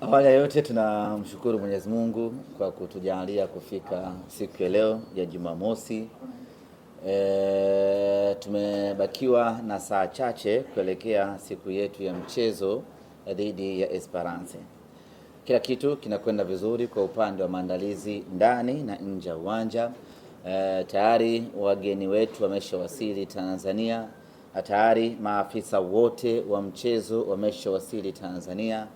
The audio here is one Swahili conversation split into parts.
Awali ya yote tunamshukuru Mwenyezi Mungu kwa kutujalia kufika siku ya leo ya Jumamosi. Tumebakiwa na saa chache kuelekea siku yetu ya mchezo dhidi ya Esperance. Kila kitu kinakwenda vizuri kwa upande wa maandalizi ndani na nje ya uwanja. Tayari wageni wetu wameshawasili Tanzania. Tayari maafisa wote wa mchezo wameshawasili Tanzania.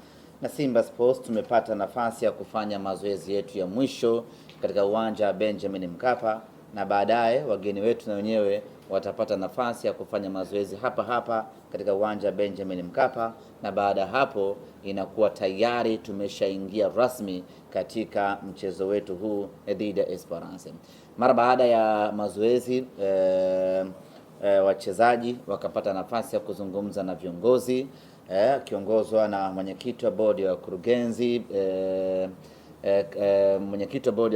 Na Simba Sports tumepata nafasi ya kufanya mazoezi yetu ya mwisho katika uwanja wa Benjamin Mkapa, na baadaye wageni wetu na wenyewe watapata nafasi ya kufanya mazoezi hapa hapa katika uwanja wa Benjamin Mkapa, na baada hapo inakuwa tayari tumeshaingia rasmi katika mchezo wetu huu dhidi ya Esperance. Mara baada ya mazoezi wachezaji wakapata nafasi ya kuzungumza na viongozi kiongozwa na mwenyekiti wa bodi ya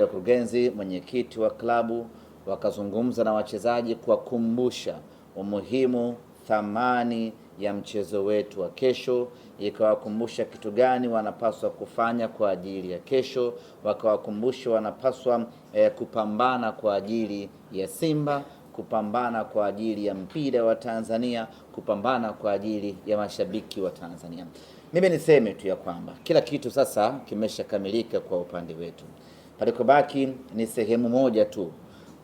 wakurugenzi, mwenyekiti wa klabu, wakazungumza na wachezaji kuwakumbusha umuhimu, thamani ya mchezo wetu wa kesho, ikawakumbusha kitu gani wanapaswa kufanya kwa ajili ya kesho, wakawakumbusha wanapaswa kupambana kwa ajili ya Simba, kupambana kwa ajili ya mpira wa Tanzania, kupambana kwa ajili ya mashabiki wa Tanzania. Mimi niseme tu ya kwamba kila kitu sasa kimeshakamilika kwa upande wetu. Palikobaki ni sehemu moja tu,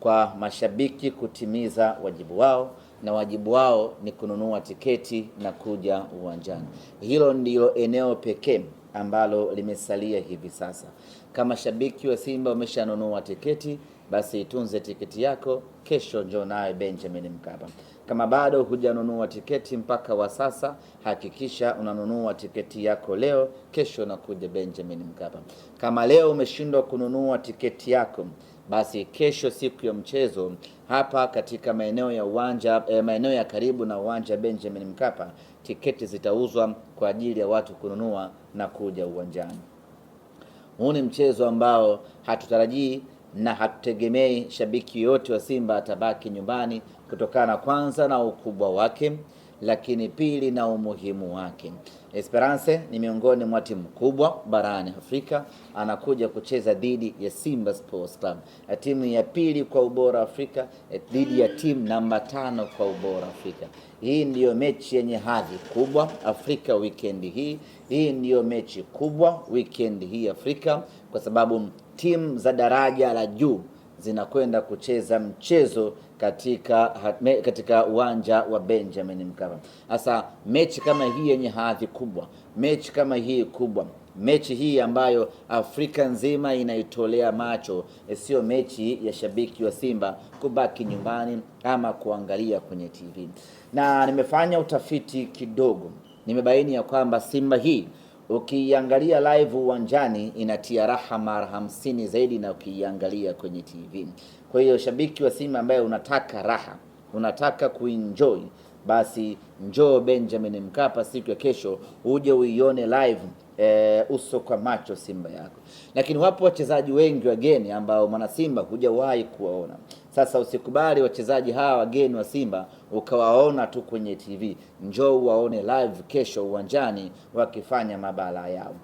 kwa mashabiki kutimiza wajibu wao, na wajibu wao ni kununua tiketi na kuja uwanjani. Hilo ndilo eneo pekee ambalo limesalia hivi sasa. Kama shabiki wa Simba umeshanunua tiketi, basi itunze tiketi yako, kesho njoo naye Benjamin Mkapa. Kama bado hujanunua tiketi mpaka wa sasa, hakikisha unanunua tiketi yako leo, kesho nakuja Benjamin Mkapa. Kama leo umeshindwa kununua tiketi yako, basi kesho siku ya mchezo hapa katika maeneo ya uwanja maeneo ya karibu na uwanja Benjamin Mkapa, tiketi zitauzwa kwa ajili ya watu kununua na kuja uwanjani. Huu ni mchezo ambao hatutarajii na hatutegemei shabiki yote wa Simba atabaki nyumbani, kutokana kwanza na ukubwa wake, lakini pili na umuhimu wake. Esperance ni miongoni mwa timu kubwa barani Afrika, anakuja kucheza dhidi ya Simba Sports Club, timu ya pili kwa ubora Afrika, dhidi ya timu namba 5 kwa ubora Afrika. Hii ndiyo mechi yenye hadhi kubwa Afrika weekend hii. Hii ndiyo mechi kubwa weekend hii Afrika, kwa sababu timu za daraja la juu zinakwenda kucheza mchezo katika uwanja wa Benjamin Mkapa. Sasa mechi kama hii yenye hadhi kubwa, mechi kama hii kubwa, mechi hii ambayo Afrika nzima inaitolea macho, sio mechi ya shabiki wa Simba kubaki nyumbani ama kuangalia kwenye TV. Na nimefanya utafiti kidogo, nimebaini ya kwamba Simba hii ukiangalia live uwanjani inatia raha mara 50 zaidi na ukiangalia kwenye TV. Kwa hiyo shabiki wa Simba ambaye unataka raha, unataka kuenjoy, basi njoo Benjamin Mkapa siku ya kesho uje uione live uso kwa macho Simba yako. Lakini wapo wachezaji wengi wageni ambao mwana Simba hujawahi kuwaona. Sasa usikubali wachezaji hawa wageni wa Simba ukawaona tu kwenye TV. Njoo waone live kesho uwanjani wakifanya mabala yao.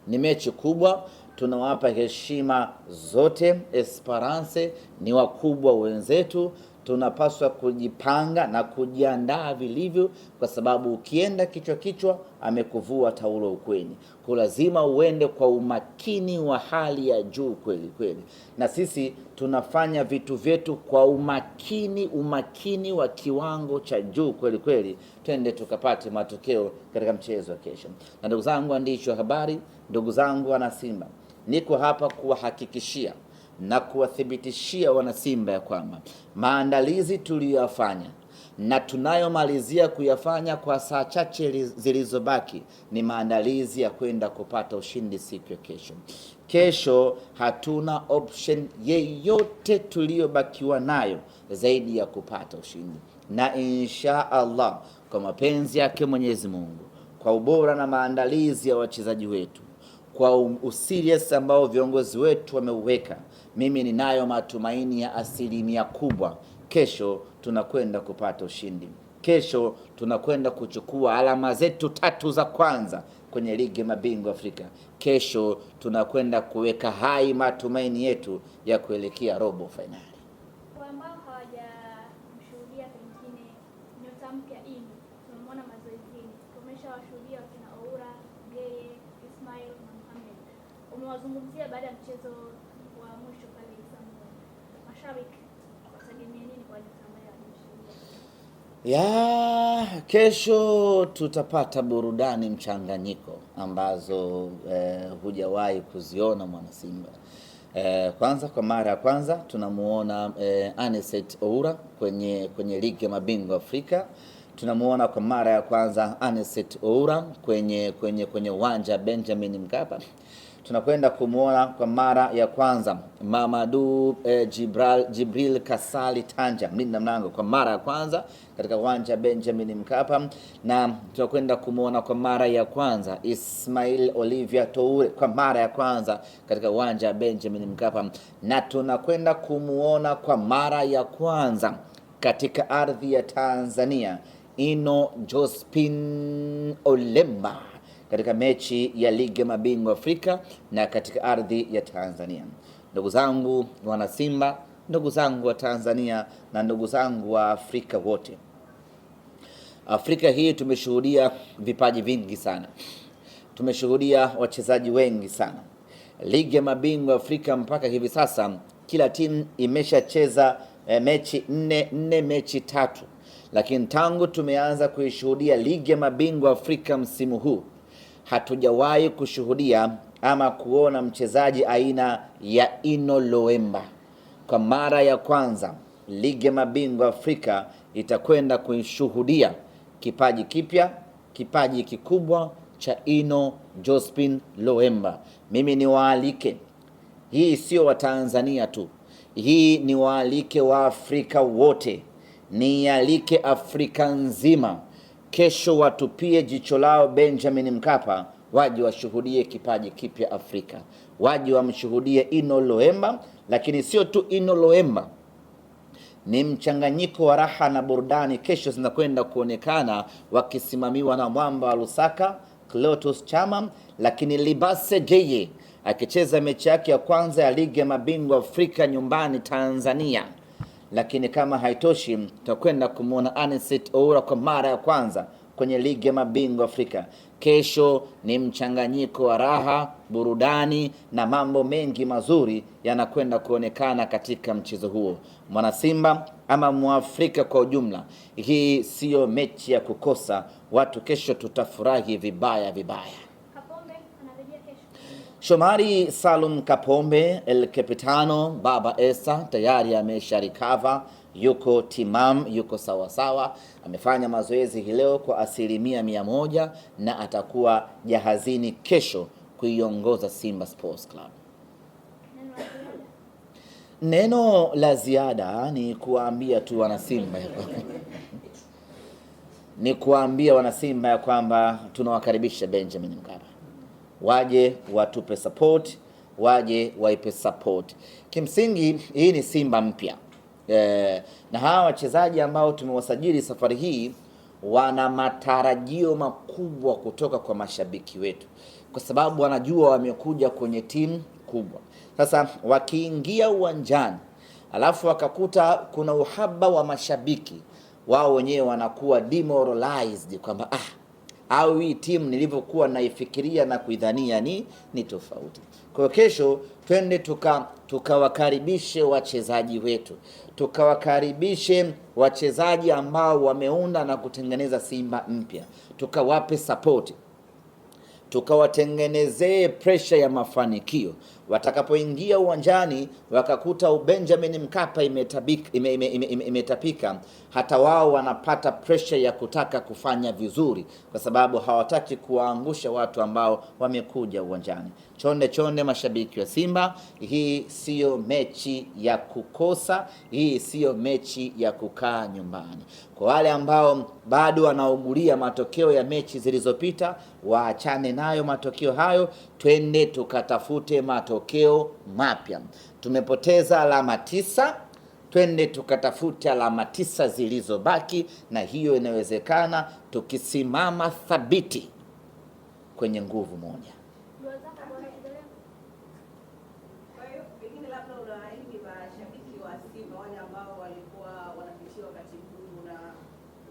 Ni mechi kubwa, tunawapa heshima zote. Esperance ni wakubwa wenzetu, tunapaswa kujipanga na kujiandaa vilivyo, kwa sababu ukienda kichwa amekuvua taulo ukweni. Kwa lazima uende kwa umakini wa hali ya juu kweli kweli, na sisi tunafanya vitu vyetu kwa umakini wa kiwango cha juu kweli kweli, twende tukapate matokeo katika mchezo wa kesho. Na ndugu zangu waandishi wa habari, ndugu zangu wana Simba, niko hapa kuwahakikishia na kuwathibitishia wana Simba ya kwamba maandalizi tuliyofanya na tunayomalizia kuyafanya kwa saa chache zilizobaki ni maandalizi ya kwenda kupata ushindi siku ya kesho. Kesho hatuna option yeyote tuliyobakiwa nayo zaidi ya kupata ushindi, na insha Allah kwa mapenzi yake Mwenyezi Mungu, kwa ubora na maandalizi ya wachezaji wetu, kwa userious ambao viongozi wetu wameuweka, mimi ninayo matumaini ya 100% kubwa kesho tunakwenda kupata ushindi. Kesho tunakwenda kuchukua alama zetu 3 za kwanza kwenye ligi ya mabingwa Afrika. Kesho tunakwenda kuweka hai matumaini yetu ya kuelekea robo finali. Kwa ambao hawajamshuhudia pengine nyota mpya ini, tumemwona mazoezini, tumeshawashuhudia wakina Oura, Geye, Ismail na Mohamed. Umewazungumzia baada ya mchezo wa mwisho pale Istanbul. Mashabiki wategemea nini kwa nyota ambaye ya kesho? Tutapata burudani mchanganyiko ambazo hujawahi kuziona mwana Simba. Kwanza, kwa mara ya kwanza tunamuona Anicet Oura kwenye ligi ya mabingwa Afrika. Tunamuona kwa mara ya kwanza Anicet Oura kwenye uwanja Benjamin Mkapa. Tunakwenda kumuona kwa mara ya kwanza Mamadou Jibril Kasali Tanja, mlinda mlango, kwa mara ya kwanza katika uwanja Benjamin Mkapa, na tunakwenda kumuona kwa mara ya kwanza Ismail Olivier Toure kwa mara ya kwanza katika uwanja Benjamin Mkapa, na tunakwenda kumuona kwa mara ya kwanza katika ardhi ya Tanzania Ino Jospin Olemba katika mechi ya ligi ya mabingwa Afrika na katika ardhi ya Tanzania. Ndugu zangu wana Simba, ndugu zangu wa Tanzania na ndugu zangu wa Afrika wote, Afrika hii tumeshuhudia vipaji vingi sana, tumeshuhudia wachezaji wengi sana. Ligi ya mabingwa Afrika mpaka hivi sasa kila timu imeshacheza mechi nne, mechi 3, lakini tangu tumeanza kuishuhudia ligi ya mabingwa Afrika msimu huu hatujawahi kushuhudia ama kuona mchezaji aina ya Ino Loemba. Kwa mara ya kwanza ligi ya mabingwa Afrika itakwenda kuishuhudia kipaji kipya, kipaji kikubwa cha Ino Jospin Loemba. Mimi ni waalike, hii sio wa Tanzania tu, hii ni waalike wa Afrika wote, ni alike Afrika nzima. Kesho watupie jicho lao Benjamin Mkapa, waje washuhudie kipaji kipya Afrika, waje wamshuhudie Ino Loemba. Lakini sio tu Ino Loemba, ni mchanganyiko wa raha na burudani kesho zinakwenda kuonekana wakisimamiwa na mwamba wa Lusaka Clatous Chama, lakini Libase Geye akicheza mechi yake ya kwanza ya ligi ya mabingwa Afrika nyumbani Tanzania. Lakini kama haitoshi, tutakwenda kumuona Anicet Oura kwa mara ya kwanza kwenye ligi ya mabingwa Afrika. Kesho ni mchanganyiko wa raha, burudani na mambo mengi mazuri yanakwenda kuonekana katika mchezo huo. Mwana Simba ama Mwafrika kwa ujumla, hii siyo mechi ya kukosa. Watu kesho tutafurahi vibaya vibaya. Kapombe anarejea kesho. Shomari Salum Kapombe El Capitano Baba Esa tayari amesha recover, yuko timam, yuko sawasawa. Amefanya mazoezi hii leo kwa 100% na atakuwa jahazini kesho kuiongoza Simba Sports Club. Neno la ziada ni kuambia tu wana Simba ni kuambia wana Simba ya kwamba tunawakaribisha Benjamin Mkapa, waje watupe support, waje waipe support. Kimsingi hii ni Simba mpya na hawa wachezaji ambao tumewasajili safari hii wana matarajio makubwa kutoka kwa mashabiki wetu, kwa sababu wanajua wamekuja kwenye timu kubwa. Sasa wakiingia uwanjani alafu wakakuta kuna uhaba wa mashabiki, wao wenyewe wanakuwa demoralized kwamba au hii timu nilivyokuwa naifikiria na kuidhania ni tofauti. Kwa kesho twende tukawakaribishe wachezaji wetu, tukawakaribishe wachezaji ambao wameunda na kutengeneza Simba mpya, tukawape support, tukawatengenezee pressure ya mafanikio. Watakapoingia uwanjani wakakuta Benjamin Mkapa imetapika, hata wao wanapata pressure ya kutaka kufanya vizuri, kwa sababu hawataki kuwaangusha watu ambao wamekuja uwanjani. Chonde chonde mashabiki wa Simba, hii siyo mechi ya kukosa, hii siyo mechi ya kukaa nyumbani. Kwa wale ambao bado wanaugulia matokeo ya mechi zilizopita, waachane nayo matokeo hayo, twende tukatafute matokeo mapya. Tumepoteza alama 9, twende tukatafute alama 9 zilizobaki, na hiyo inawezekana tukisimama thabiti kwenye nguvu moja. Dua zako bwana endelea. Kwa hiyo pengine labda unaahidi mashabiki wa Simba wale ambao walikuwa wanapitia wakati mgumu na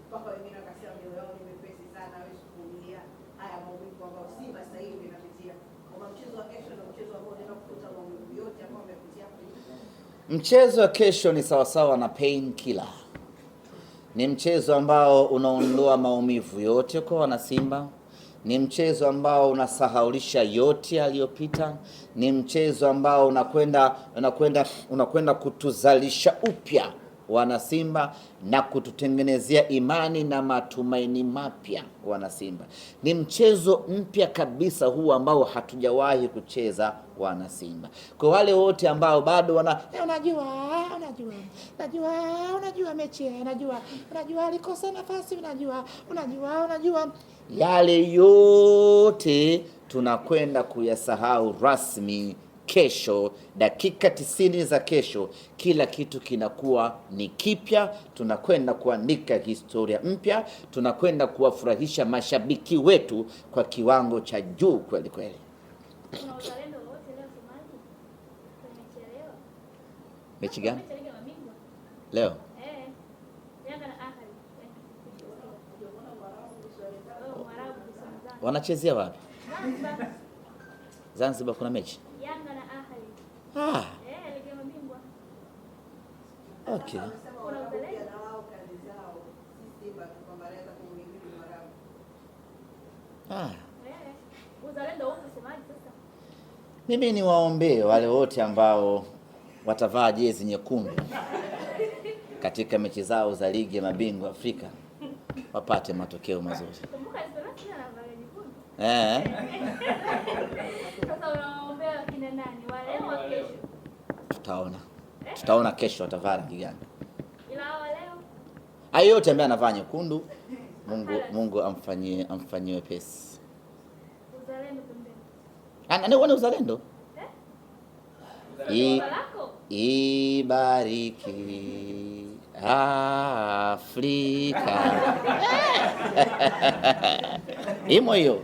mpaka wengine wakasema mioyo yao ni mepesi sana, hawezi kuvumilia haya maumivu ambayo Simba sasa hivi inapitia. Kwa mchezo wa kesho na mchezo ambao unaenda kufuta maumivu yote ambayo wamepitia hapo. Mchezo wa kesho ni sawasawa na pain killer. Ni mchezo ambao unaondoa maumivu yote kwa wana Simba. Ni mchezo ambao unasahaulisha yote yaliyopita. Ni mchezo ambao unakwenda kutuzalisha upya wana Simba na kututengenezea imani na matumaini mapya wana Simba. Ni mchezo mpya kabisa huu ambao hatujawahi kucheza wana Simba. Kwa wale wote ambao bado unajua mechi, unajua alikosa nafasi, unajua yale yote tunakwenda kuyasahau rasmi. Kesho, dakika 90 za kesho, kila kitu kinakuwa ni kipya. Tunakwenda kuandika historia mpya, tunakwenda kuwafurahisha mashabiki wetu kwa kiwango cha juu kweli kweli. Kuna uzalendo wote leo Somali? Tumechelewa. Mechi gani Mechi ya Ligi ya Mabingwa. leo? Yanga na Ahly. Mwarabu kusema. Wanachezea wapi? Zanzibar. Zanzibar kuna mechi? Yanga na Ahly. Ligi ya Mabingwa. Okay. Kuna uzalendo na wao kazi zao. Simba kupambana kumhimili Mwarabu. Uzalendo wote Somali sasa. Mimi ni waombee wale wote ambao watavaa jezi nyekundu katika mechi zao za Ligi ya Mabingwa Afrika wapate matokeo mazuri. Kumbuka Esperance anavaa nyekundu. Sasa unaombea kina nani? Wale wa kesho. Tutaona kesho watavaa rangi gani. Ila wa leo Hayo yote ambaye anavaa nyekundu, Mungu amfanyie wepesi. uzalendo pembeni. Anaona uzalendo. Ibariki Afrika. Imo hiyo.